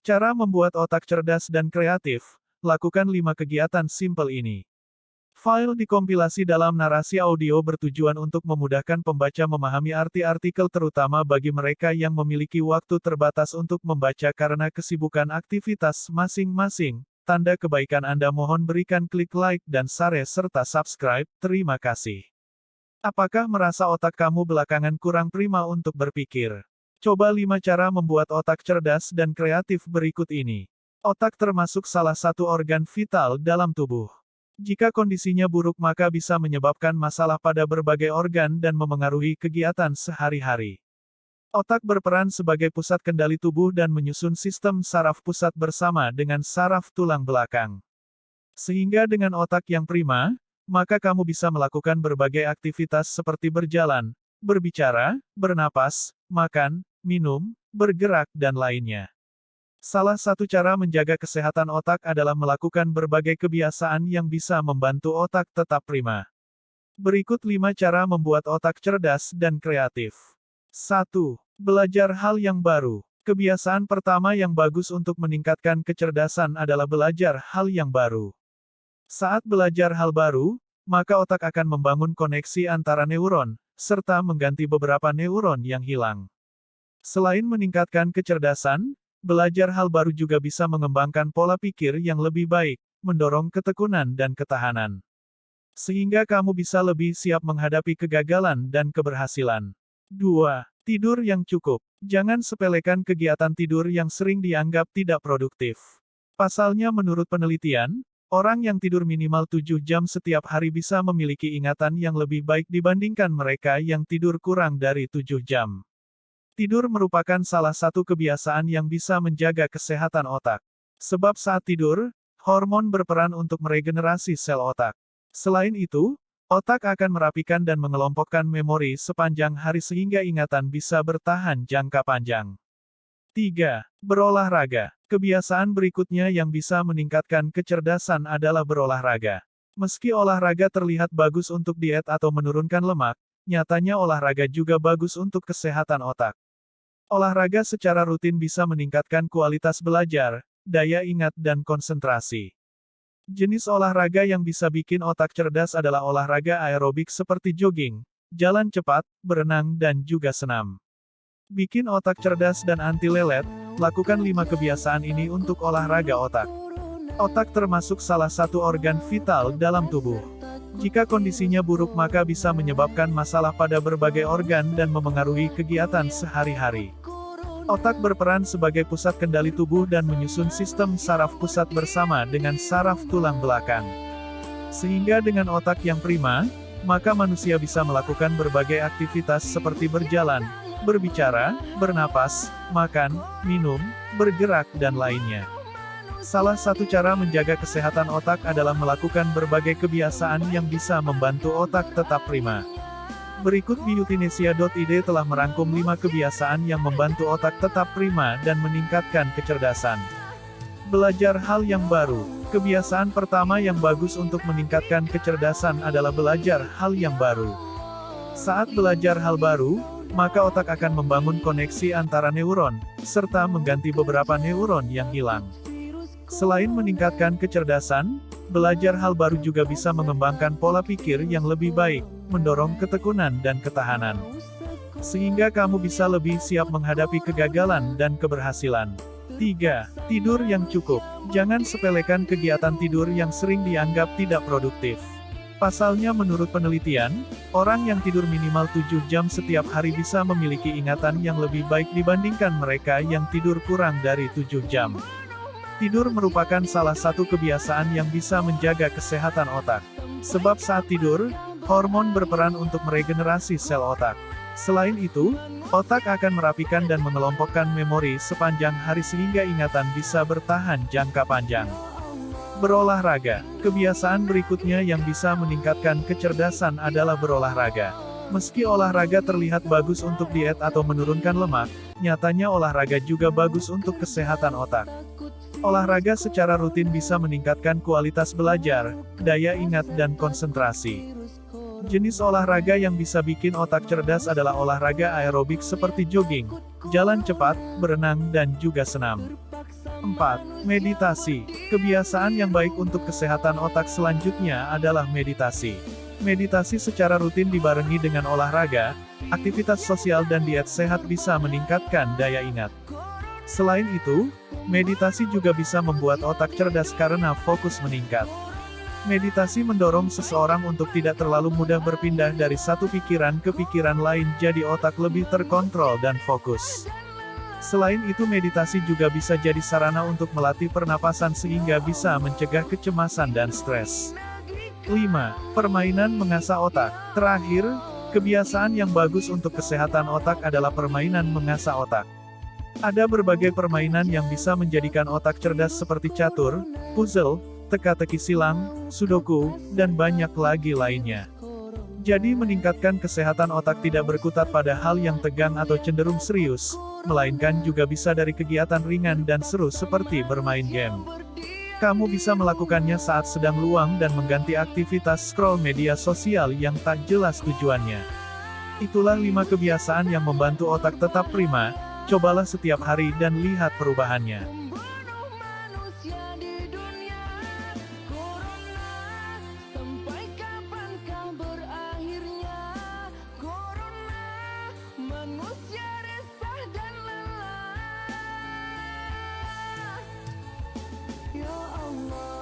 Cara membuat otak cerdas dan kreatif. Lakukan 5 kegiatan simpel ini. File dikompilasi dalam narasi audio bertujuan untuk memudahkan pembaca memahami arti artikel terutama bagi mereka yang memiliki waktu terbatas untuk membaca karena kesibukan aktivitas masing-masing. Tanda kebaikan Anda mohon berikan klik like dan share serta subscribe. Terima kasih. Apakah merasa otak kamu belakangan kurang prima untuk berpikir? Coba 5 cara membuat otak cerdas dan kreatif berikut ini. Otak termasuk salah satu organ vital dalam tubuh. Jika kondisinya buruk maka bisa menyebabkan masalah pada berbagai organ dan memengaruhi kegiatan sehari-hari. Otak berperan sebagai pusat kendali tubuh dan menyusun sistem saraf pusat bersama dengan saraf tulang belakang. Sehingga dengan otak yang prima, maka kamu bisa melakukan berbagai aktivitas seperti berjalan, berbicara, bernapas, makan, minum, bergerak, dan lainnya. Salah satu cara menjaga kesehatan otak adalah melakukan berbagai kebiasaan yang bisa membantu otak tetap prima. Berikut 5 cara membuat otak cerdas dan kreatif. 1. Belajar hal yang baru. Kebiasaan pertama yang bagus untuk meningkatkan kecerdasan adalah belajar hal yang baru. Saat belajar hal baru, maka otak akan membangun koneksi antara neuron, serta mengganti beberapa neuron yang hilang. Selain meningkatkan kecerdasan, belajar hal baru juga bisa mengembangkan pola pikir yang lebih baik, mendorong ketekunan dan ketahanan. Sehingga kamu bisa lebih siap menghadapi kegagalan dan keberhasilan. 2. Tidur yang cukup. Jangan sepelekan kegiatan tidur yang sering dianggap tidak produktif. Pasalnya menurut penelitian, orang yang tidur minimal 7 jam setiap hari bisa memiliki ingatan yang lebih baik dibandingkan mereka yang tidur kurang dari 7 jam. Tidur merupakan salah satu kebiasaan yang bisa menjaga kesehatan otak. Sebab saat tidur, hormon berperan untuk meregenerasi sel otak. Selain itu, otak akan merapikan dan mengelompokkan memori sepanjang hari sehingga ingatan bisa bertahan jangka panjang. 3. Berolahraga. Kebiasaan berikutnya yang bisa meningkatkan kecerdasan adalah berolahraga. Meski olahraga terlihat bagus untuk diet atau menurunkan lemak, nyatanya olahraga juga bagus untuk kesehatan otak. Olahraga secara rutin bisa meningkatkan kualitas belajar, daya ingat dan konsentrasi. Jenis olahraga yang bisa bikin otak cerdas adalah olahraga aerobik seperti jogging, jalan cepat, berenang dan juga senam. Bikin otak cerdas dan anti lelet, lakukan 5 kebiasaan ini untuk olahraga otak. Otak termasuk salah satu organ vital dalam tubuh. Jika kondisinya buruk maka bisa menyebabkan masalah pada berbagai organ dan memengaruhi kegiatan sehari-hari. Otak berperan sebagai pusat kendali tubuh dan menyusun sistem saraf pusat bersama dengan saraf tulang belakang. Sehingga dengan otak yang prima, maka manusia bisa melakukan berbagai aktivitas seperti berjalan, berbicara, bernapas, makan, minum, bergerak, dan lainnya. Salah satu cara menjaga kesehatan otak adalah melakukan berbagai kebiasaan yang bisa membantu otak tetap prima. Berikut Beautynesia.id telah merangkum 5 kebiasaan yang membantu otak tetap prima dan meningkatkan kecerdasan. Belajar hal yang baru. Kebiasaan pertama yang bagus untuk meningkatkan kecerdasan adalah belajar hal yang baru. Saat belajar hal baru, maka otak akan membangun koneksi antara neuron, serta mengganti beberapa neuron yang hilang. Selain meningkatkan kecerdasan, belajar hal baru juga bisa mengembangkan pola pikir yang lebih baik, mendorong ketekunan dan ketahanan. Sehingga kamu bisa lebih siap menghadapi kegagalan dan keberhasilan. 3. Tidur yang cukup. Jangan sepelekan kegiatan tidur yang sering dianggap tidak produktif. Pasalnya menurut penelitian, orang yang tidur minimal 7 jam setiap hari bisa memiliki ingatan yang lebih baik dibandingkan mereka yang tidur kurang dari 7 jam. Tidur merupakan salah satu kebiasaan yang bisa menjaga kesehatan otak. Sebab saat tidur, hormon berperan untuk meregenerasi sel otak. Selain itu, otak akan merapikan dan mengelompokkan memori sepanjang hari sehingga ingatan bisa bertahan jangka panjang. Berolahraga. Kebiasaan berikutnya yang bisa meningkatkan kecerdasan adalah berolahraga. Meski olahraga terlihat bagus untuk diet atau menurunkan lemak, nyatanya olahraga juga bagus untuk kesehatan otak. Olahraga secara rutin bisa meningkatkan kualitas belajar, daya ingat dan konsentrasi. Jenis olahraga yang bisa bikin otak cerdas adalah olahraga aerobik seperti jogging, jalan cepat, berenang dan juga senam. 4. Meditasi. Kebiasaan yang baik untuk kesehatan otak selanjutnya adalah meditasi. Meditasi secara rutin dibarengi dengan olahraga, aktivitas sosial dan diet sehat bisa meningkatkan daya ingat. Selain itu, meditasi juga bisa membuat otak cerdas karena fokus meningkat. Meditasi mendorong seseorang untuk tidak terlalu mudah berpindah dari satu pikiran ke pikiran lain, jadi otak lebih terkontrol dan fokus. Selain itu, meditasi juga bisa jadi sarana untuk melatih pernapasan sehingga bisa mencegah kecemasan dan stres. 5. Permainan mengasah otak. Terakhir, kebiasaan yang bagus untuk kesehatan otak adalah permainan mengasah otak. Ada berbagai permainan yang bisa menjadikan otak cerdas seperti catur, puzzle, teka-teki silang, sudoku, dan banyak lagi lainnya. Jadi meningkatkan kesehatan otak tidak berkutat pada hal yang tegang atau cenderung serius, melainkan juga bisa dari kegiatan ringan dan seru seperti bermain game. Kamu bisa melakukannya saat sedang luang dan mengganti aktivitas scroll media sosial yang tak jelas tujuannya. Itulah 5 kebiasaan yang membantu otak tetap prima, cobalah setiap hari dan lihat perubahannya. Manusia resah dan lelah. Ya Allah.